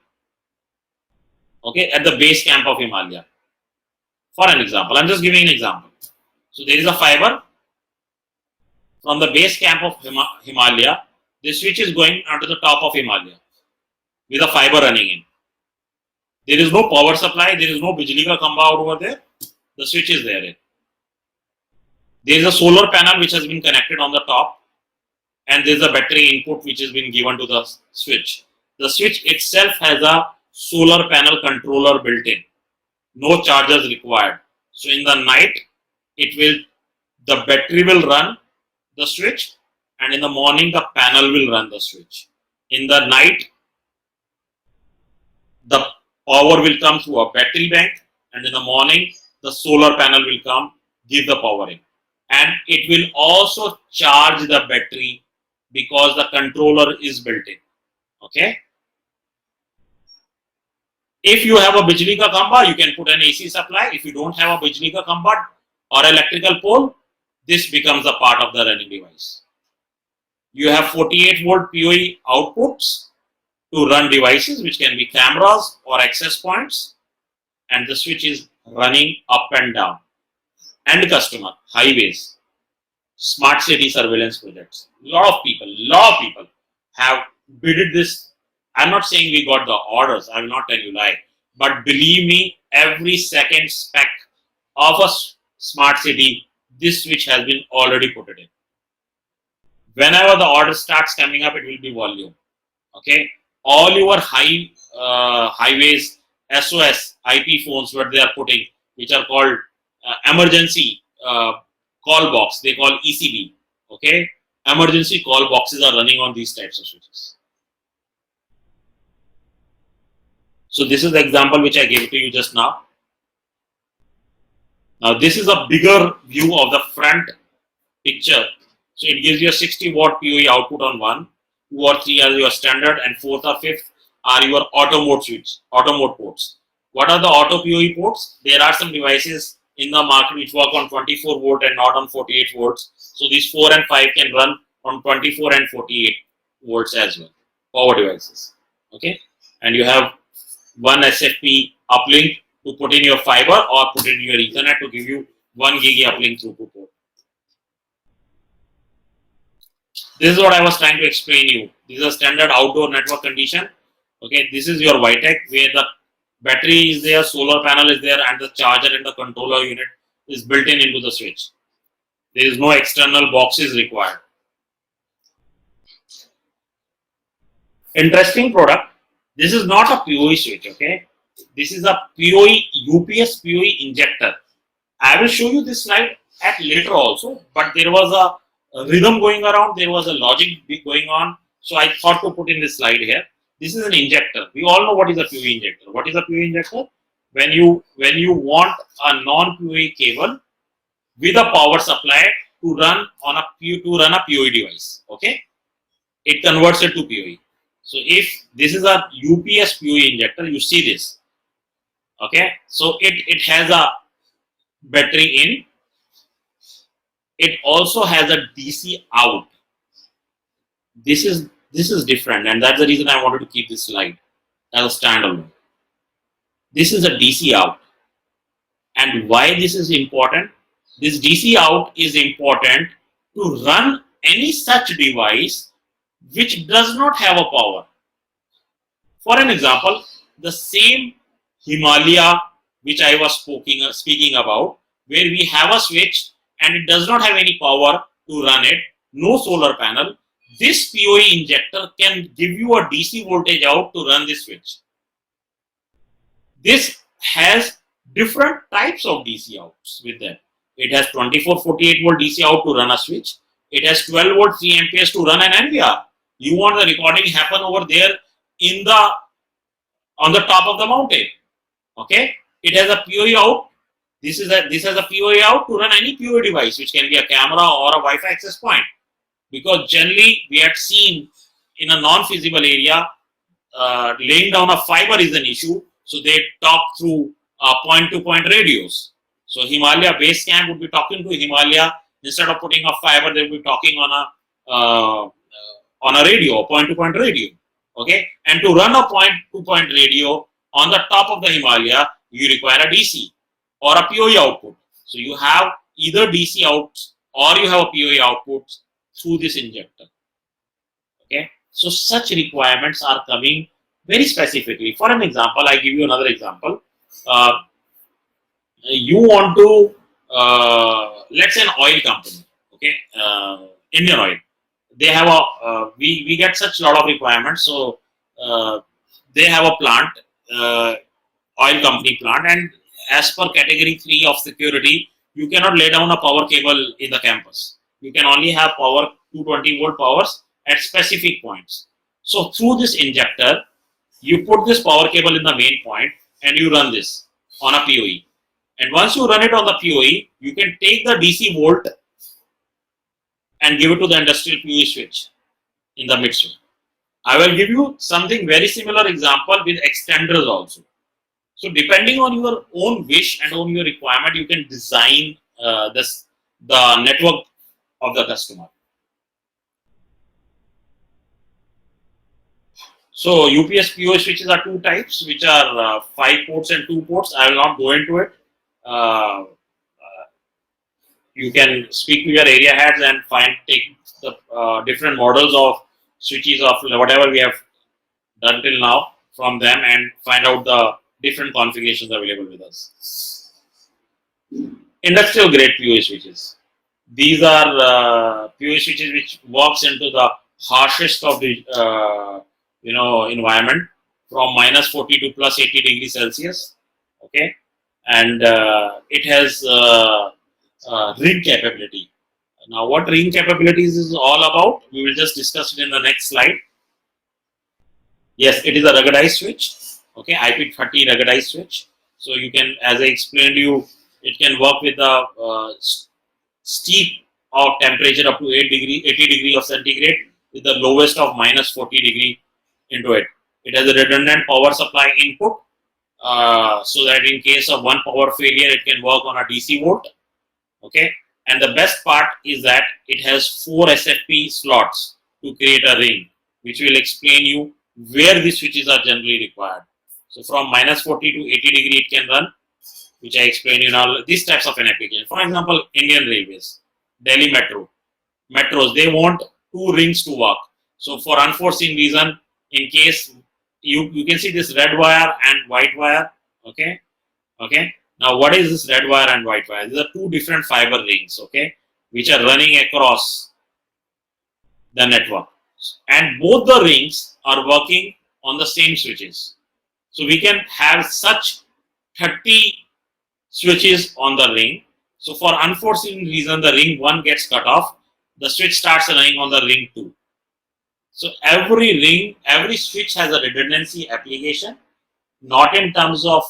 [SPEAKER 1] Okay, at the base camp of Himalaya. For an example, I'm just giving an example. So there is a fiber from the base camp of Himalaya. This switch is going onto the top of Himalaya with a fiber running in. There is no power supply. There is no Bijli ka khamba out over there. The switch is there. There is a solar panel which has been connected on the top, and there is a battery input which has been given to the switch. The switch itself has a solar panel controller built in. No chargers required. So in the night, the battery will run the switch, and in the morning the panel will run the switch. In the night, the power will come through a battery bank, and in the morning the solar panel will come, give the power in, and it will also charge the battery because the controller is built in. Okay. If you have a Bijli ka khamba, you can put an AC supply. If you don't have a Bijli ka khamba or electrical pole, this becomes a part of the running device. You have 48 volt PoE outputs to run devices, which can be cameras or access points, and the switch is running up and down. End customer, highways, smart city surveillance projects. Lot of people have bidded this. I'm not saying we got the orders, I will not tell you lie, but believe me, every second spec of a smart city, this switch has been already put it in. Whenever the order starts coming up, it will be volume. Okay, all your highways, SOS, IP phones, what they are putting, which are called emergency call box, they call ECB. Okay, emergency call boxes are running on these types of switches. So this is the example which I gave to you just now. Now this is a bigger view of the front picture. So it gives you a 60 watt PoE output on 1, 2 or 3 are your standard, and 4th or 5th are your auto mode switch, auto mode ports. What are the auto PoE ports? There are some devices in the market which work on 24 volt and not on 48 volts. So these 4 and 5 can run on 24 and 48 volts as well, power devices. Okay, and you have one SFP uplink to put in your fiber or put in your Ethernet to give you 1 gig uplink throughput port. This is what I was trying to explain you. This is a standard outdoor network condition. Okay, this is your VITEC where the battery is there, solar panel is there, and the charger and the controller unit is built in into the switch. There is no external boxes required. Interesting product. This is not a PoE switch, okay? This is a PoE, UPS PoE injector. I will show you this slide at later also, but there was a rhythm going around, there was a logic going on, so I thought to put in this slide here. This is an injector. We all know what is a PoE injector. What is a PoE injector? When you want a non-PoE cable with a power supply to run on a PoE device, okay? It converts it to PoE. So if this is a UPS PoE injector, you see this, okay? So it has a battery in. It also has a DC out. This is different, and that's the reason I wanted to keep this slide as a standalone. This is a DC out, and why this is important? This DC out is important to run any such device which does not have a power. For an example, the same Himalaya which I was speaking about, where we have a switch and it does not have any power to run it, no solar panel, this PoE injector can give you a DC voltage out to run this switch. This has different types of DC outs with them. It has 24-48 volt DC out to run a switch. It has 12 volt 3 amperes to run an NVR. You want the recording happen over there on the top of the mountain. Okay, it has a PoE out. This has a PoE out to run any PoE device, which can be a camera or a Wi-Fi access point. Because generally we had seen in a non-feasible area, laying down a fiber is an issue. So they talk through point-to-point radios. So Himalaya base camp would be talking to Himalaya instead of putting a fiber. They would be talking on a radio, a point-to-point radio. Okay, and to run a point-to-point radio on the top of the Himalaya, you require a DC or a PoE output. So you have either DC outs or you have a PoE output through this injector. Okay, so such requirements are coming very specifically. For an example, I give you another example. You want to, let's say an oil company, okay, Indian Oil. They have we get such a lot of requirements. So they have a plant, oil company plant, and as per category 3 of security, you cannot lay down a power cable in the campus. You can only have power 220 volt powers at specific points. So through this injector, you put this power cable in the main point and you run this on a PoE. And once you run it on the PoE, you can take the DC volt and give it to the industrial PoE switch in the midswitch. I will give you something very similar example with extenders also. So depending on your own wish and on your requirement, you can design the network of the customer. So UPS PoE switches are two types, which are 5 ports and 2 ports. I will not go into it. You can speak to your area heads and take the different models of switches of whatever we have done till now from them and find out the different configurations available with us. Industrial grade PoE switches. These are PoE switches which works into the harshest of the environment from -40 to +80 degrees Celsius. Okay, and it has ring capability. Now, what ring capabilities is all about, we will just discuss it in the next slide. Yes, it is a ruggedized switch. Okay, IP30 ruggedized switch. So you can, as I explained you, it can work with the steep of temperature up to 80 degree of centigrade with the lowest of minus 40 degree into it. It has a redundant power supply input, so that in case of one power failure, it can work on a DC volt. Okay, and the best part is that it has 4 SFP slots to create a ring, which will explain you where these switches are generally required. So from minus 40 to 80 degree it can run, which I explained you now, these types of an application. For example, Indian Railways, Delhi Metros, they want 2 rings to work. So for unforeseen reason, in case you can see this red wire and white wire, okay. Now what is this red wire and white wire? These are 2 different fiber rings, okay, which are running across the network. And both the rings are working on the same switches. So we can have such 30 switches on the ring. So for unforeseen reason, the ring 1 gets cut off, the switch starts running on the ring 2. So every switch has a redundancy application, not in terms of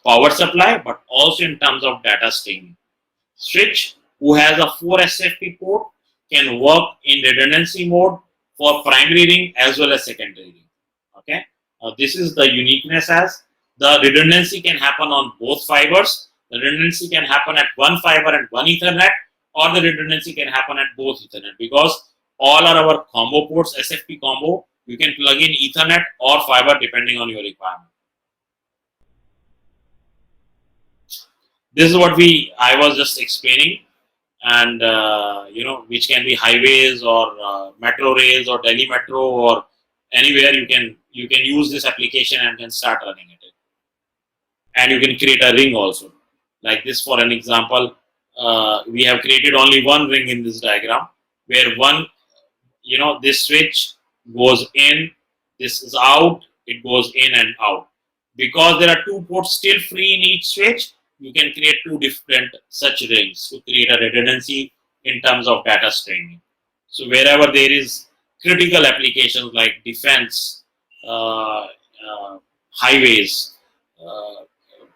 [SPEAKER 1] power supply, but also in terms of data streaming. Switch who has a 4 SFP port can work in redundancy mode for primary ring as well as secondary ring. Okay, this is the uniqueness, as the redundancy can happen on both fibers. The redundancy can happen at one fiber and one Ethernet, or the redundancy can happen at both Ethernet, because all are our combo ports, SFP combo. You can plug in Ethernet or fiber depending on your requirement. This is what I was just explaining, and which can be highways or metro rails or Delhi Metro or anywhere you can use this application and can start running it. And you can create a ring also, like this. For an example, we have created only one ring in this diagram, where one, this switch goes in, this is out, it goes in and out. Because there are 2 ports still free in each switch, you can create 2 different such rings to create a redundancy in terms of data streaming. So wherever there is critical applications like defense, highways,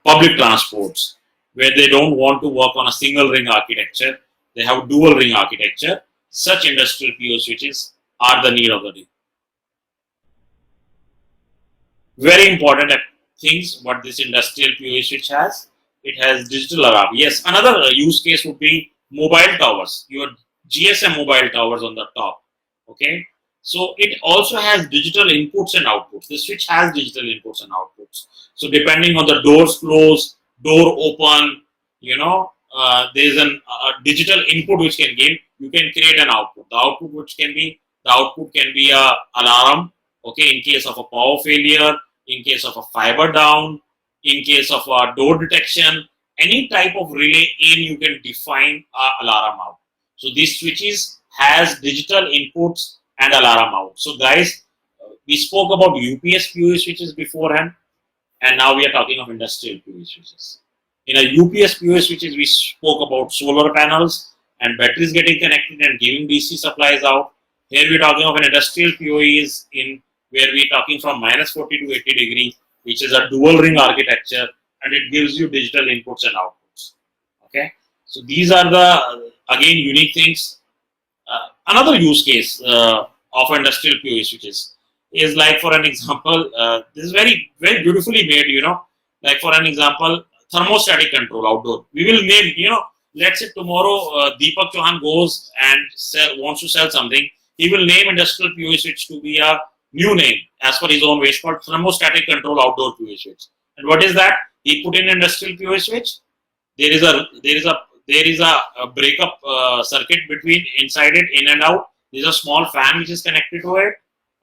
[SPEAKER 1] public transports, where they don't want to work on a single ring architecture, they have dual ring architecture, such industrial PO switches are the need of the day. Very important things what this industrial PO switch has. It has digital alarm. Yes, another use case would be mobile towers, your GSM mobile towers on the top. Okay, so it also has digital inputs and outputs. The switch has digital inputs and outputs. So depending on the doors close, door open, there is a digital input which can give. You can create an output. The output can be a alarm. Okay, in case of a power failure, in case of a fiber down, in case of a door detection, any type of relay in, you can define an alarm out. So these switches has digital inputs and alarm out. So guys, we spoke about UPS PoE switches beforehand, and now we are talking of industrial PoE switches. In a UPS PoE switches, we spoke about solar panels and batteries getting connected and giving DC supplies out. Here we are talking of an industrial PoEs in where we are talking from minus 40 to 80 degree, which is a dual ring architecture, and it gives you digital inputs and outputs. Okay, so these are the again unique things. Another use case of industrial PoE switches is like, for an example, this is very beautifully made. Like for an example, thermostatic control outdoor. We will name, let's say tomorrow Deepak Chauhan goes and wants to sell something. He will name industrial PoE switch to be a new name as per his own wish, called thermostatic control outdoor PoE switch. And what is that? He put in industrial PoE switch. There is a breakup circuit between inside it, in and out. There's a small fan which is connected to it.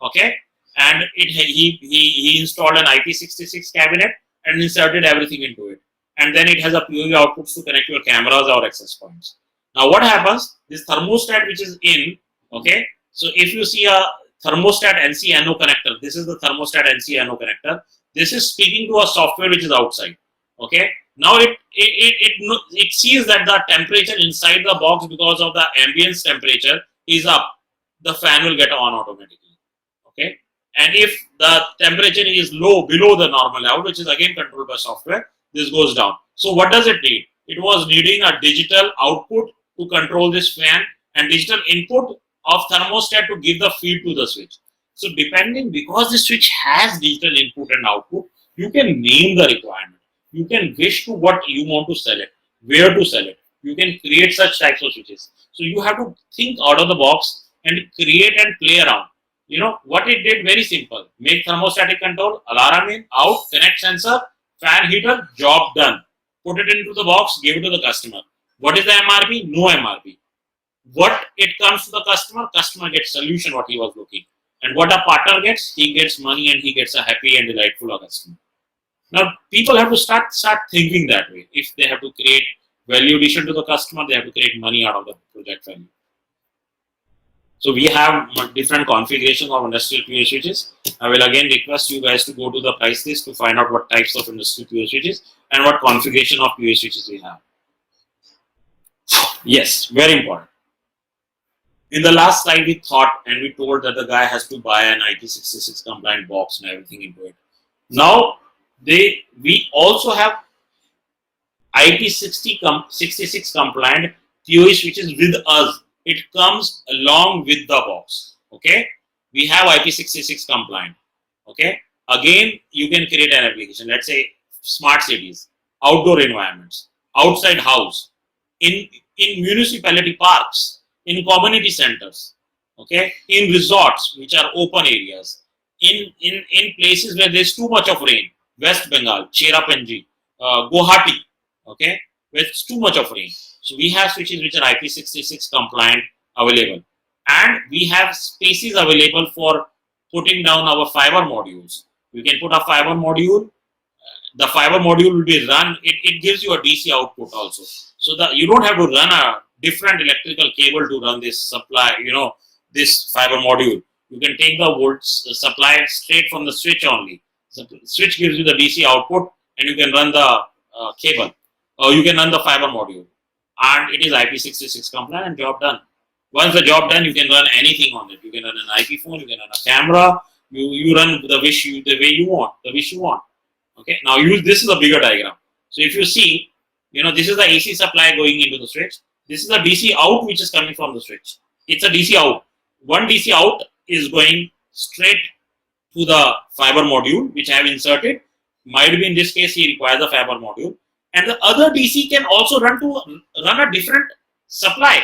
[SPEAKER 1] Okay, and he installed an IP66 cabinet and inserted everything into it. And then it has a PoE outputs to connect your cameras or access points. Now what happens? This thermostat which is in, okay, so if you see a thermostat NC-NO connector, this is the thermostat NC-NO connector. This is speaking to a software which is outside. Okay, Now it sees that the temperature inside the box, because of the ambience temperature, is up. The fan will get on automatically. Okay, and if the temperature is low, below the normal out, which is again controlled by software, this goes down. So what does it need? It was needing a digital output to control this fan, and digital input of thermostat to give the feed to the switch. So depending, because the switch has digital input and output, you can name the requirement. You can wish to what you want to sell it, where to sell it. You can create such types of switches. So you have to think out of the box and create and play around. You know what it did? Very simple. Make thermostatic control, alarm in, out, connect sensor, fan heater, job done. Put it into the box, give it to the customer. What is the MRP? No MRP. What it comes to the customer gets solution what he was looking. And what a partner gets, he gets money and he gets a happy and delightful customer. Now people have to start thinking that way. If they have to create value addition to the customer, they have to create money out of the project value. So we have different configurations of industrial POA switches. I will again request you guys to go to the price list to find out what types of industrial POA switches and what configuration of POA switches we have. Yes, very important. In the last slide, we thought and we told that the guy has to buy an IP66 compliant box and everything into it. Now, we also have IP66 compliant POA switches with us. It comes along with the box. Okay, we have IP66 compliant. Okay, again, you can create an application. Let's say smart cities, outdoor environments, outside house, in municipality parks, in community centers, okay, in resorts which are open areas, in places where there's too much of rain, West Bengal, Cherrapunji, Guwahati, okay, where it's too much of rain. So we have switches which are IP66 compliant available, and we have spaces available for putting down our fiber modules. You can put a fiber module. The fiber module will be run. It gives you a DC output also, so that you don't have to run a different electrical cable to run this supply. This fiber module. You can take the volts supply straight from the switch only. The switch gives you the DC output, and you can run the cable, or you can run the fiber module, and it is IP66 compliant and job done. Once the job done, you can run anything on it. You can run an IP phone, you can run a camera. You run the way you want. Okay, now this is a bigger diagram. So if you see, this is the AC supply going into the switch. This is the DC out which is coming from the switch. It's a DC out. One DC out is going straight to the fiber module which I have inserted. Might be in this case he requires a fiber module, and the other DC can also run a different supply.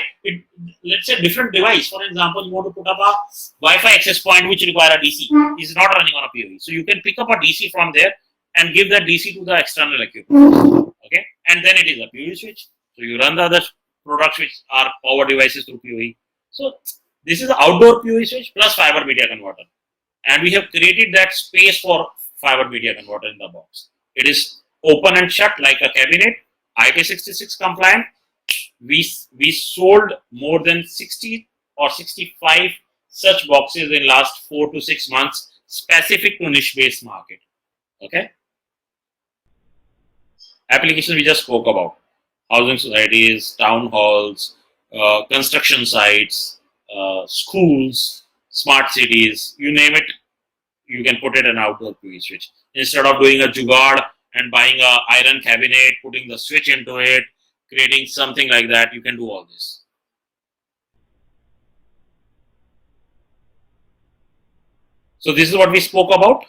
[SPEAKER 1] Let's say different device. For example, you want to put up a Wi-Fi access point which require a DC. It's not running on a PoE, so you can pick up a DC from there and give that DC to the external equipment. Okay, and then it is a PoE switch. So you run the other products which are power devices through PoE. So this is the outdoor PoE switch plus fiber media converter, and we have created that space for fiber media converter in the box. It is open and shut like a cabinet, IP66 compliant. We sold more than 60 or 65 such boxes in last 4 to 6 months, specific to niche based market. Okay. Applications we just spoke about: housing societies, town halls, construction sites, schools, smart cities, you name it, you can put it in outdoor PoE switch. Instead of doing a jugaad and buying a iron cabinet, putting the switch into it, creating something like that, you can do all this. So this is what we spoke about.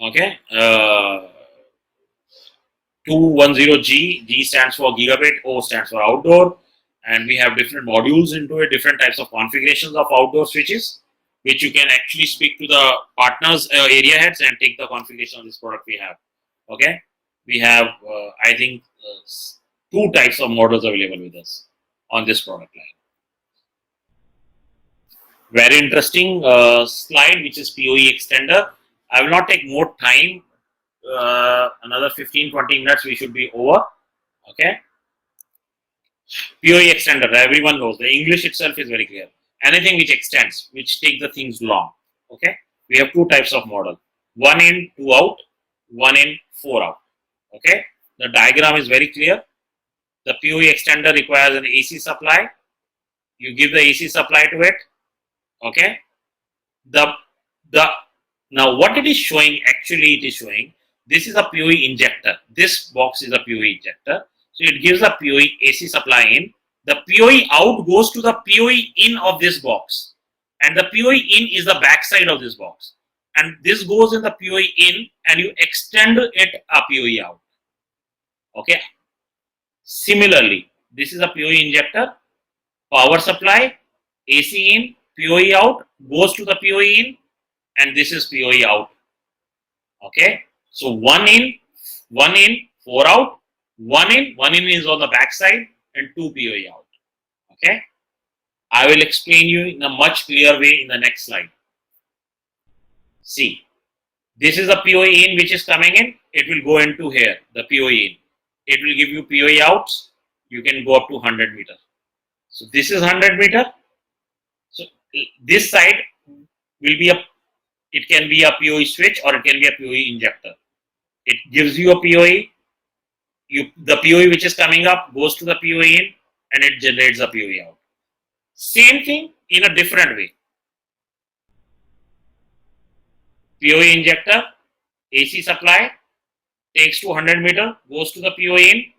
[SPEAKER 1] Okay. 210G, G stands for gigabit, O stands for outdoor, and we have different modules into it, different types of configurations of outdoor switches, which you can actually speak to the partners, area heads, and take the configuration of this product we have. Okay, we have I think 2 types of models available with us on this product line. Very interesting slide, which is PoE extender. I will not take more time. Another 15-20 minutes we should be over. Okay. PoE extender, everyone knows. The English itself is very clear. Anything which extends, which take the things long. Okay. We have 2 types of model: 1 in, 2 out, 1 in, 4 out. Okay. The diagram is very clear. The PoE extender requires an AC supply. You give the AC supply to it. Okay. Now what it is showing, actually it is showing, this is a PoE injector. This box is a PoE injector. So it gives a PoE AC supply in. The PoE out goes to the PoE in of this box. And the PoE in is the back side of this box. And this goes in the PoE in and you extend it a PoE out. Okay. Similarly, this is a PoE injector, power supply, AC in, PoE out, goes to the PoE in, and this is PoE out. Okay. So one in, 4 out, one in is on the back side, and 2 PoE out. Okay. I will explain you in a much clearer way in the next slide. See, this is a PoE in which is coming in. It will go into here, the PoE in. It will give you PoE outs. You can go up to 100 meter. So this is 100 meter. So this side will be it can be a PoE switch or it can be a PoE injector. It gives you a PoE. The PoE which is coming up goes to the PoE in and it generates a PoE out. Same thing in a different way. PoE injector, AC supply, takes to 100 meter, goes to the PoE in,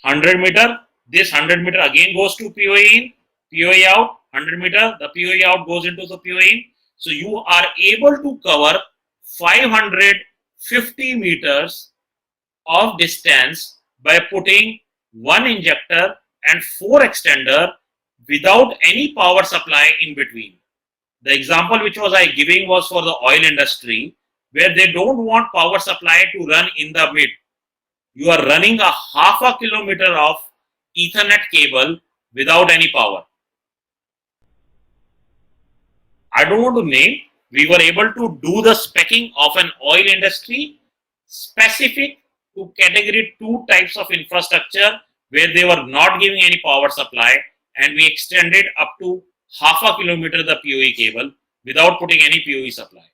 [SPEAKER 1] 100 meter, this 100 meter again goes to PoE in, PoE out, 100 meter, the PoE out goes into the PoE in. So you are able to cover 550 meters of distance by putting one injector and 4 extender without any power supply in between. The example which was I giving was for the oil industry, where they don't want power supply to run in the mid. You are running a half a kilometer of Ethernet cable without any power. I don't want to name. We were able to do the speccing of an oil industry specific to category 2 types of infrastructure where they were not giving any power supply, and we extended up to half a kilometer the PoE cable without putting any PoE supply.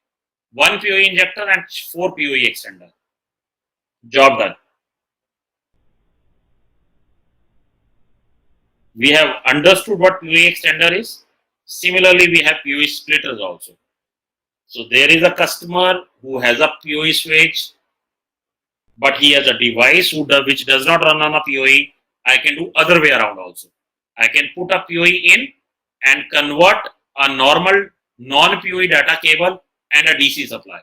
[SPEAKER 1] 1 PoE injector and 4 PoE extender. Job done. We have understood what PoE extender is. Similarly, we have PoE splitters also. So there is a customer who has a PoE switch, but he has a device which does not run on a PoE. I can do other way around also. I can put a PoE in and convert a normal non-PoE data cable and a DC supply.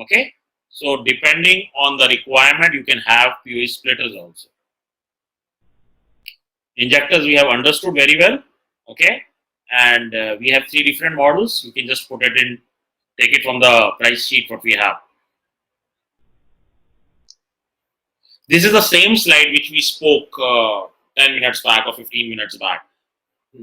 [SPEAKER 1] Okay. So depending on the requirement, you can have PoE splitters also. Injectors we have understood very well. Okay. And we have 3 different models. You can just put it in, take it from the price sheet what we have. This is the same slide which we spoke 10 minutes back or 15 minutes back.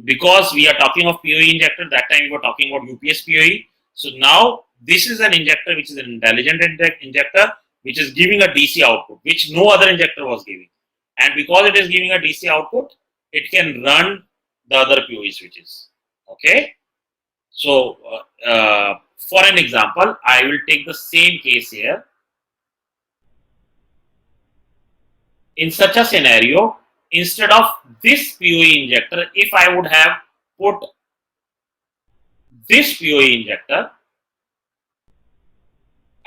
[SPEAKER 1] Because we are talking of PoE injector, that time we were talking about UPS PoE. So now this is an injector which is an intelligent injector which is giving a DC output which no other injector was giving. And because it is giving a DC output, it can run the other PoE switches. Okay. So for an example, I will take the same case here. In such a scenario, instead of this PoE injector, if I would have put this PoE injector,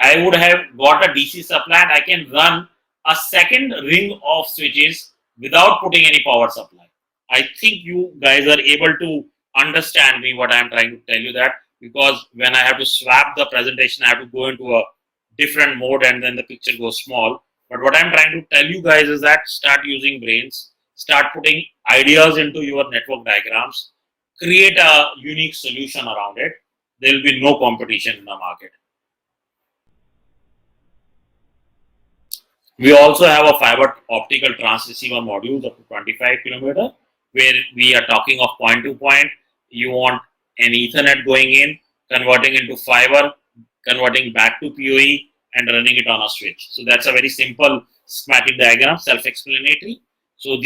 [SPEAKER 1] I would have got a DC supply and I can run a second ring of switches without putting any power supply. I think you guys are able to understand me what I am trying to tell you, that because when I have to swap the presentation, I have to go into a different mode and then the picture goes small. But what I'm trying to tell you guys is that start using brains, start putting ideas into your network diagrams, create a unique solution around it. There will be no competition in the market. We also have a fiber optical transceiver module up to 25 kilometer, where we are talking of point to point. You want an Ethernet going in, converting into fiber, converting back to PoE, and running it on a switch. So that's a very simple schematic diagram, self-explanatory. So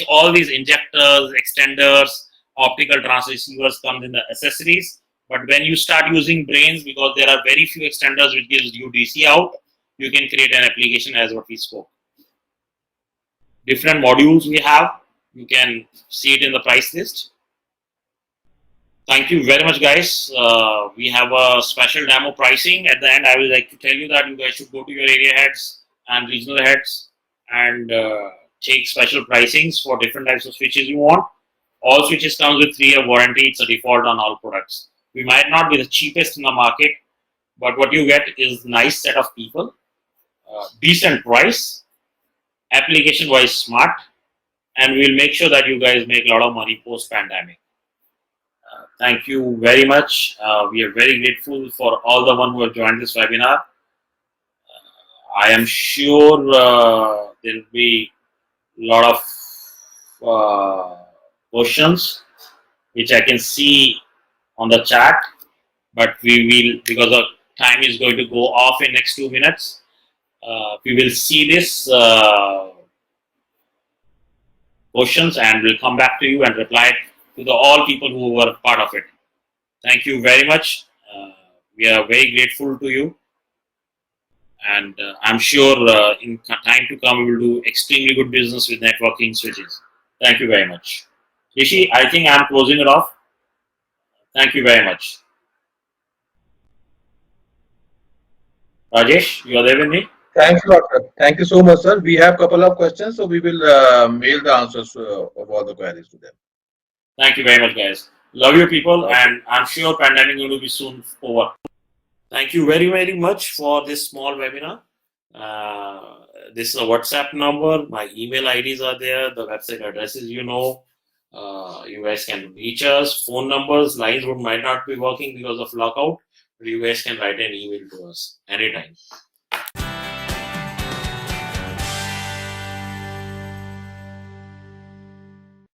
[SPEAKER 1] all these injectors, extenders, optical transceivers come in the accessories. But when you start using brains, because there are very few extenders which gives you DC out, you can create an application as what we spoke. Different modules we have, you can see it in the price list. Thank you very much, guys. We have a special demo pricing. At the end, I would like to tell you that you guys should go to your area heads and regional heads and take special pricings for different types of switches you want. All switches comes with 3-year warranty. It's a default on all products. We might not be the cheapest in the market, but what you get is nice set of people, decent price, application-wise smart, and we'll make sure that you guys make a lot of money post-pandemic. Thank you very much. We are very grateful for all the one who have joined this webinar. I am sure there will be a lot of questions which I can see on the chat, but we will, because the time is going to go off in next 2 minutes, we will see this questions and we'll come back to you and reply to the all people who were part of it. Thank you very much. We are very grateful to you, and I'm sure in time to come we will do extremely good business with networking switches. Thank you very much. Rishi, I think I'm closing it off. Thank you very much. Rajesh, you are there with me?
[SPEAKER 2] Thanks a lot, sir. Thank you so much, sir. We have a couple of questions, so we will mail the answers of all the queries to them.
[SPEAKER 1] Thank you very much, guys. Love you, people, and I'm sure pandemic will be soon over. Thank you very, very much for this small webinar. This is a WhatsApp number. My email IDs are there. The website addresses, you know. You guys can reach us. Phone numbers, lines might not be working because of lockout, but you guys can write an email to us anytime.